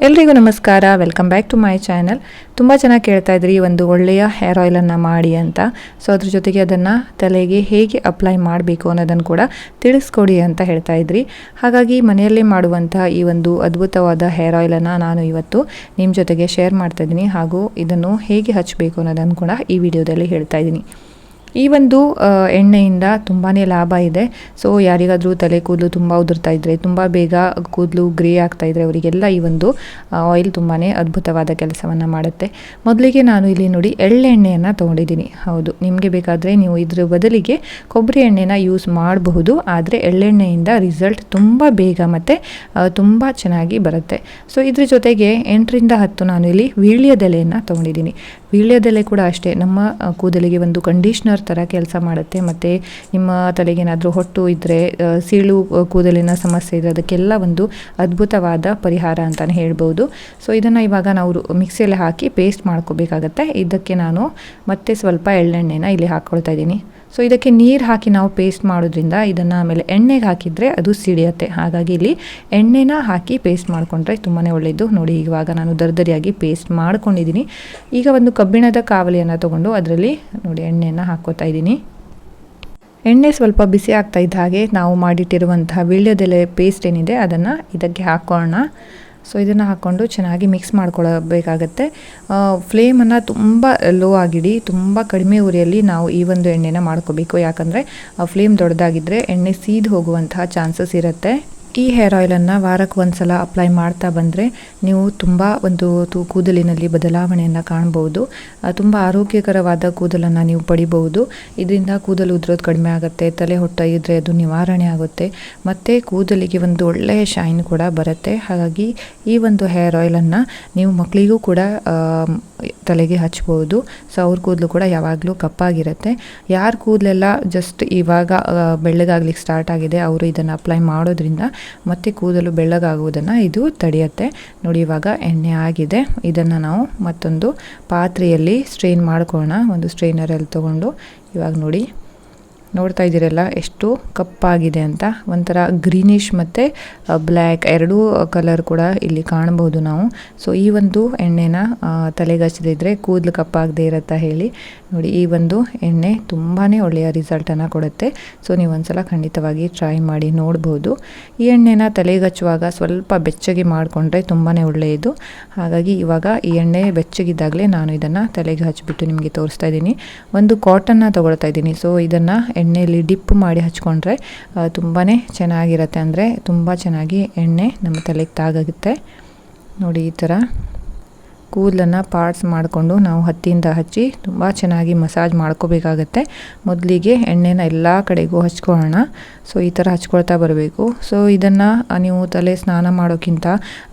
ಎಲ್ರಿಗೂ ನಮಸ್ಕಾರ, welcome back to my channel. ತುಂಬ ಚೆನ್ನಾಗಿ ಕೇಳ್ತಾ ಇದ್ರಿ ಒಂದು ಒಳ್ಳೆಯ ಹೇರ್ ಆಯಿಲನ್ನು ಮಾಡಿ ಅಂತ. ಸೊ ಅದ್ರ ಜೊತೆಗೆ ಅದನ್ನು ತಲೆಗೆ ಹೇಗೆ ಅಪ್ಲೈ ಮಾಡಬೇಕು ಅನ್ನೋದನ್ನು ಕೂಡ ತಿಳಿಸ್ಕೊಡಿ ಅಂತ ಹೇಳ್ತಾ ಇದ್ರಿ. ಹಾಗಾಗಿ ಮನೆಯಲ್ಲೇ ಮಾಡುವಂತಹ ಈ ಒಂದು ಅದ್ಭುತವಾದ ಹೇರ್ ಆಯಿಲನ್ನು ನಾನು ಇವತ್ತು ನಿಮ್ಮ ಜೊತೆಗೆ ಶೇರ್ ಮಾಡ್ತಾ ಇದ್ದೀನಿ. ಹಾಗೂ ಇದನ್ನು ಹೇಗೆ ಹಚ್ಚಬೇಕು ಅನ್ನೋದನ್ನು ಕೂಡ ಈ ವಿಡಿಯೋದಲ್ಲಿ ಹೇಳ್ತಾ ಇದ್ದೀನಿ. ಈ ಒಂದು ಎಣ್ಣೆಯಿಂದ ತುಂಬಾ ಲಾಭ ಇದೆ. ಸೊ ಯಾರಿಗಾದರೂ ತಲೆ ಕೂದಲು ತುಂಬ ಉದುರ್ತಾ ಇದ್ದರೆ, ತುಂಬ ಬೇಗ ಕೂದಲು ಗ್ರೇ ಆಗ್ತಾ ಇದ್ದರೆ ಅವರಿಗೆಲ್ಲ ಈ ಒಂದು ಆಯಿಲ್ ತುಂಬಾ ಅದ್ಭುತವಾದ ಕೆಲಸವನ್ನು ಮಾಡುತ್ತೆ. ಮೊದಲಿಗೆ ನಾನು ಇಲ್ಲಿ ನೋಡಿ ಎಳ್ಳೆಣ್ಣೆಯನ್ನು ತೊಗೊಂಡಿದ್ದೀನಿ. ಹೌದು, ನಿಮಗೆ ಬೇಕಾದರೆ ನೀವು ಇದ್ರ ಬದಲಿಗೆ ಕೊಬ್ಬರಿ ಎಣ್ಣೆನ ಯೂಸ್ ಮಾಡಬಹುದು. ಆದರೆ ಎಳ್ಳೆಣ್ಣೆಯಿಂದ ರಿಸಲ್ಟ್ ತುಂಬ ಬೇಗ ಮತ್ತು ತುಂಬ ಚೆನ್ನಾಗಿ ಬರುತ್ತೆ. ಸೊ ಇದ್ರ ಜೊತೆಗೆ 8ರಿಂದ 10 ನಾನು ಇಲ್ಲಿ ವೀಳ್ಯದೆಲೆಯನ್ನು ತೊಗೊಂಡಿದ್ದೀನಿ. ವೀಳ್ಯದೆಲೆ ಕೂಡ ಅಷ್ಟೇ ನಮ್ಮ ಕೂದಲಿಗೆ ಒಂದು ಕಂಡೀಷ್ನರ್ ಥರ ಕೆಲಸ ಮಾಡುತ್ತೆ. ಮತ್ತು ನಿಮ್ಮ ತಲೆಗೇನಾದರೂ ಹೊಟ್ಟು ಇದ್ದರೆ, ಸೀಳು ಕೂದಲಿನ ಸಮಸ್ಯೆ ಇದ್ದರೆ ಅದಕ್ಕೆಲ್ಲ ಒಂದು ಅದ್ಭುತವಾದ ಪರಿಹಾರ ಅಂತಲೇ ಹೇಳ್ಬೋದು. ಸೊ ಇದನ್ನು ಇವಾಗ ನಾವು ಮಿಕ್ಸಿಯಲ್ಲಿ ಹಾಕಿ ಪೇಸ್ಟ್ ಮಾಡ್ಕೋಬೇಕಾಗತ್ತೆ. ಇದಕ್ಕೆ ನಾನು ಮತ್ತೆ ಸ್ವಲ್ಪ ಎಳ್ಳೆಣ್ಣೆನ ಇಲ್ಲಿ ಹಾಕ್ಕೊಳ್ತಾ ಇದ್ದೀನಿ. ಸೊ ಇದಕ್ಕೆ ನೀರು ಹಾಕಿ ನಾವು ಪೇಸ್ಟ್ ಮಾಡೋದ್ರಿಂದ ಇದನ್ನು ಆಮೇಲೆ ಎಣ್ಣೆಗೆ ಹಾಕಿದರೆ ಅದು ಸಿಡಿಯುತ್ತೆ. ಹಾಗಾಗಿ ಇಲ್ಲಿ ಎಣ್ಣೆನ ಹಾಕಿ ಪೇಸ್ಟ್ ಮಾಡಿಕೊಂಡ್ರೆ ತುಂಬಾ ಒಳ್ಳೆಯದು. ನೋಡಿ, ಇವಾಗ ನಾನು ದರ್ದರಿಯಾಗಿ ಪೇಸ್ಟ್ ಮಾಡ್ಕೊಂಡಿದ್ದೀನಿ. ಈಗ ಒಂದು ಕಬ್ಬಿಣದ ಕಾವಲಿಯನ್ನು ತೊಗೊಂಡು ಅದರಲ್ಲಿ ನೋಡಿ ಎಣ್ಣೆಯನ್ನು ಹಾಕ್ಕೋತಾ ಇದ್ದೀನಿ. ಎಣ್ಣೆ ಸ್ವಲ್ಪ ಬಿಸಿ ಆಗ್ತಾ ಇದ್ದ ಹಾಗೆ ನಾವು ಮಾಡಿಟ್ಟಿರುವಂತಹ ವೀಳ್ಯದೆಲೆ ಪೇಸ್ಟ್ ಏನಿದೆ ಅದನ್ನು ಇದಕ್ಕೆ ಹಾಕೋಣ. ಸೊ ಇದನ್ನು ಹಾಕ್ಕೊಂಡು ಚೆನ್ನಾಗಿ ಮಿಕ್ಸ್ ಮಾಡ್ಕೊಳ್ಬೇಕಾಗತ್ತೆ. ಫ್ಲೇಮನ್ನು ತುಂಬ ಲೋ ಆಗಿಡಿ, ತುಂಬ ಕಡಿಮೆ ಉರಿಯಲ್ಲಿ ನಾವು ಈ ಒಂದು ಎಣ್ಣೆನ ಮಾಡ್ಕೋಬೇಕು. ಯಾಕಂದರೆ ಫ್ಲೇಮ್ ದೊಡ್ಡದಾಗಿದ್ದರೆ ಎಣ್ಣೆ ಸೀದು ಹೋಗುವಂತಹ ಚಾನ್ಸಸ್ ಇರುತ್ತೆ. ಈ ಹೇರ್ ಆಯಿಲನ್ನು ವಾರಕ್ಕೆ ಒಂದು ಸಲ ಅಪ್ಲೈ ಮಾಡ್ತಾ ಬಂದರೆ ನೀವು ತುಂಬ ಒಂದು ಕೂದಲಿನಲ್ಲಿ ಬದಲಾವಣೆಯನ್ನು ಕಾಣ್ಬೋದು. ತುಂಬ ಆರೋಗ್ಯಕರವಾದ ಕೂದಲನ್ನು ನೀವು ಪಡಿಬಹುದು. ಇದರಿಂದ ಕೂದಲು ಉದುರೋದು ಕಡಿಮೆ ಆಗುತ್ತೆ, ತಲೆ ಹೊಟ್ಟ ಇದ್ದರೆ ಅದು ನಿವಾರಣೆ ಆಗುತ್ತೆ, ಮತ್ತು ಕೂದಲಿಗೆ ಒಂದು ಒಳ್ಳೆಯ ಶೈನ್ ಕೂಡ ಬರುತ್ತೆ. ಹಾಗಾಗಿ ಈ ಒಂದು ಹೇರ್ ಆಯಿಲನ್ನು ನೀವು ಮಕ್ಕಳಿಗೂ ಕೂಡ ತಲೆಗೆ ಹಚ್ಬೋದು. ಸೊ ಅವ್ರ ಕೂದಲು ಕೂಡ ಯಾವಾಗಲೂ ಕಪ್ಪಾಗಿರುತ್ತೆ. ಯಾರ ಕೂದಲೆಲ್ಲ ಜಸ್ಟ್ ಇವಾಗ ಬೆಳ್ಳಗಾಗ್ಲಿಕ್ಕೆ ಸ್ಟಾರ್ಟ್ ಆಗಿದೆ ಅವರು ಇದನ್ನು ಅಪ್ಲೈ ಮಾಡೋದ್ರಿಂದ ಮತ್ತು ಕೂದಲು ಬೆಳ್ಳಗಾಗುವುದನ್ನು ಇದು ತಡೆಯುತ್ತೆ. ನೋಡಿ, ಇವಾಗ ಎಣ್ಣೆ ಆಗಿದೆ. ಇದನ್ನು ನಾವು ಮತ್ತೊಂದು ಪಾತ್ರೆಯಲ್ಲಿ ಸ್ಟ್ರೈನ್ ಮಾಡ್ಕೊಳ್ಳೋಣ. ಒಂದು ಸ್ಟ್ರೈನರಲ್ಲಿ ತೊಗೊಂಡು ಇವಾಗ ನೋಡ್ತಾ ಇದ್ದೀರಲ್ಲ ಎಷ್ಟು ಕಪ್ಪಾಗಿದೆ ಅಂತ. ಒಂಥರ ಗ್ರೀನಿಶ್ ಮತ್ತು ಬ್ಲ್ಯಾಕ್ ಎರಡೂ ಕಲರ್ ಕೂಡ ಇಲ್ಲಿ ಕಾಣಬಹುದು ನಾವು. ಸೊ ಈ ಒಂದು ಎಣ್ಣೆನ ತಲೆಗೆ ಹಚ್ಚದಿದ್ದರೆ ಕೂದಲು ಕಪ್ಪಾಗದೇ ಇರತ್ತಾ ಹೇಳಿ. ನೋಡಿ, ಈ ಒಂದು ಎಣ್ಣೆ ತುಂಬಾ ಒಳ್ಳೆಯ ರಿಸಲ್ಟನ್ನು ಕೊಡುತ್ತೆ. ಸೊ ನೀವು ಒಂದ್ಸಲ ಖಂಡಿತವಾಗಿ ಟ್ರೈ ಮಾಡಿ ನೋಡ್ಬೋದು. ಈ ಎಣ್ಣೆನ ತಲೆಗೆ ಹಚ್ಚುವಾಗ ಸ್ವಲ್ಪ ಬೆಚ್ಚಗೆ ಮಾಡಿಕೊಂಡ್ರೆ ತುಂಬಾ ಒಳ್ಳೆಯದು. ಹಾಗಾಗಿ ಇವಾಗ ಈ ಎಣ್ಣೆ ಬೆಚ್ಚಗಿದ್ದಾಗಲೇ ನಾನು ಇದನ್ನು ತಲೆಗೆ ಹಚ್ಚಿಬಿಟ್ಟು ನಿಮಗೆ ತೋರಿಸ್ತಾ ಇದ್ದೀನಿ. ಒಂದು ಕಾಟನ್ನ ತೊಗೊಳ್ತಾ ಇದ್ದೀನಿ. ಸೊ ಇದನ್ನು ಎಣ್ಣೆಯಲ್ಲಿ ಡಿಪ್ ಮಾಡಿ ಹಚ್ಕೊಂಡ್ರೆ ತುಂಬಾ ಚೆನ್ನಾಗಿರುತ್ತೆ. ಅಂದರೆ ತುಂಬ ಚೆನ್ನಾಗಿ ಎಣ್ಣೆ ನಮ್ಮ ತಲೆಗೆ ತಾಗುತ್ತೆ. ನೋಡಿ, ಈ ಥರ ಕೂದಲನ್ನು ಪಾರ್ಟ್ಸ್ ಮಾಡಿಕೊಂಡು ನಾವು ಹತ್ತಿಯಿಂದ ಹಚ್ಚಿ ತುಂಬ ಚೆನ್ನಾಗಿ ಮಸಾಜ್ ಮಾಡ್ಕೋಬೇಕಾಗತ್ತೆ. ಮೊದಲಿಗೆ ಎಣ್ಣೆನ ಎಲ್ಲ ಕಡೆಗೂ ಹಚ್ಕೊಳ್ಳೋಣ. ಸೊ ಈ ಥರ ಹಚ್ಕೊಳ್ತಾ ಬರಬೇಕು. ಸೊ ಇದನ್ನು ನೀವು ತಲೆ ಸ್ನಾನ ಮಾಡೋಕ್ಕಿಂತ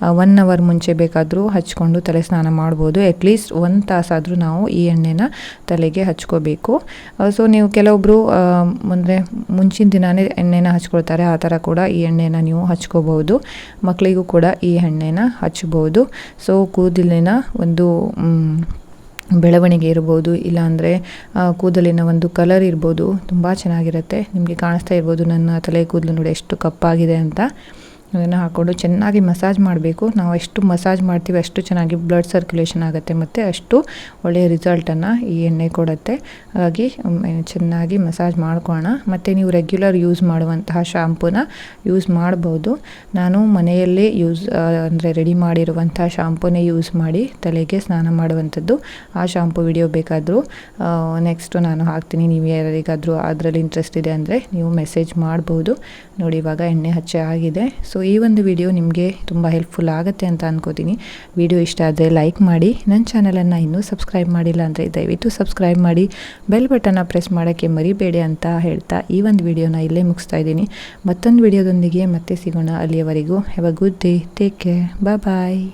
1 ಅವರ್ ಮುಂಚೆ ಬೇಕಾದರೂ ಹಚ್ಕೊಂಡು ತಲೆ ಸ್ನಾನ ಮಾಡ್ಬೋದು. ಅಟ್ಲೀಸ್ಟ್ 1 ತಾಸಾದರೂ ನಾವು ಈ ಎಣ್ಣೆನ ತಲೆಗೆ ಹಚ್ಕೋಬೇಕು. ಸೊ ನೀವು ಕೆಲವೊಬ್ಬರು ಅಂದರೆ ಮುಂಚಿನ ದಿನವೇ ಎಣ್ಣೆನ ಹಚ್ಕೊಳ್ತಾರೆ. ಆ ಥರ ಕೂಡ ಈ ಎಣ್ಣೆನ ನೀವು ಹಚ್ಕೋಬಹುದು. ಮಕ್ಕಳಿಗೂ ಕೂಡ ಈ ಎಣ್ಣೆನ ಹಚ್ಬೋದು. ಸೊ ಕೂದಲಿನ ಒಂದು ಬೆಳವಣಿಗೆ ಇರ್ಬೋದು, ಇಲ್ಲಾಂದರೆ ಕೂದಲಿನ ಒಂದು ಕಲರ್ ಇರ್ಬೋದು, ತುಂಬ ಚೆನ್ನಾಗಿರುತ್ತೆ. ನಿಮಗೆ ಕಾಣಿಸ್ತಾ ಇರ್ಬೋದು ನನ್ನ ತಲೆ ಕೂದಲು ನೋಡಿ ಎಷ್ಟು ಕಪ್ಪಾಗಿದೆ ಅಂತ. ಅದನ್ನು ಹಾಕ್ಕೊಂಡು ಚೆನ್ನಾಗಿ ಮಸಾಜ್ ಮಾಡಬೇಕು. ನಾವು ಎಷ್ಟು ಮಸಾಜ್ ಮಾಡ್ತೀವಿ ಅಷ್ಟು ಚೆನ್ನಾಗಿ ಬ್ಲಡ್ ಸರ್ಕ್ಯುಲೇಷನ್ ಆಗುತ್ತೆ ಮತ್ತು ಅಷ್ಟು ಒಳ್ಳೆಯ ರಿಸಲ್ಟನ್ನು ಈ ಎಣ್ಣೆ ಕೊಡುತ್ತೆ. ಹಾಗಾಗಿ ಚೆನ್ನಾಗಿ ಮಸಾಜ್ ಮಾಡ್ಕೊಳ್ಳೋಣ. ಮತ್ತು ನೀವು ರೆಗ್ಯುಲರ್ ಯೂಸ್ ಮಾಡುವಂತಹ ಶಾಂಪೂನ ಯೂಸ್ ಮಾಡ್ಬೋದು. ನಾನು ಮನೆಯಲ್ಲೇ ಅಂದರೆ ರೆಡಿ ಮಾಡಿರುವಂಥ ಶಾಂಪೂನೇ ಯೂಸ್ ಮಾಡಿ ತಲೆಗೆ ಸ್ನಾನ ಮಾಡುವಂಥದ್ದು. ಆ ಶಾಂಪೂ ವಿಡಿಯೋ ಬೇಕಾದರೂ ನೆಕ್ಸ್ಟು ನಾನು ಹಾಕ್ತೀನಿ. ನೀವು ಯಾರಿಗಾದರೂ ಅದರಲ್ಲಿ ಇಂಟ್ರೆಸ್ಟ್ ಇದೆ ಅಂದರೆ ನೀವು ಮೆಸೇಜ್ ಮಾಡ್ಬೋದು. ನೋಡಿ, ಇವಾಗ ಎಣ್ಣೆ ಹಚ್ಚೆ ಆಗಿದೆ. ಸೊ ಈ ಒಂದು ವಿಡಿಯೋ ನಿಮಗೆ ತುಂಬ ಹೆಲ್ಪ್ಫುಲ್ ಆಗುತ್ತೆ ಅಂತ ಅನ್ಕೋತೀನಿ. ವಿಡಿಯೋ ಇಷ್ಟ ಆದರೆ ಲೈಕ್ ಮಾಡಿ. ನನ್ನ ಚಾನಲನ್ನು ಇನ್ನೂ ಸಬ್ಸ್ಕ್ರೈಬ್ ಮಾಡಿಲ್ಲ ಅಂದರೆ ದಯವಿಟ್ಟು ಸಬ್ಸ್ಕ್ರೈಬ್ ಮಾಡಿ. ಬೆಲ್ ಬಟನ್ನ ಪ್ರೆಸ್ ಮಾಡೋಕ್ಕೆ ಮರಿಬೇಡಿ ಅಂತ ಹೇಳ್ತಾ ಈ ಒಂದು ವಿಡಿಯೋನ ಇಲ್ಲೇ ಮುಗಿಸ್ತಾ ಇದ್ದೀನಿ. ಮತ್ತೊಂದು ವಿಡಿಯೋದೊಂದಿಗೆ ಮತ್ತೆ ಸಿಗೋಣ. ಅಲ್ಲಿಯವರೆಗೂ have a good day, take care, bye.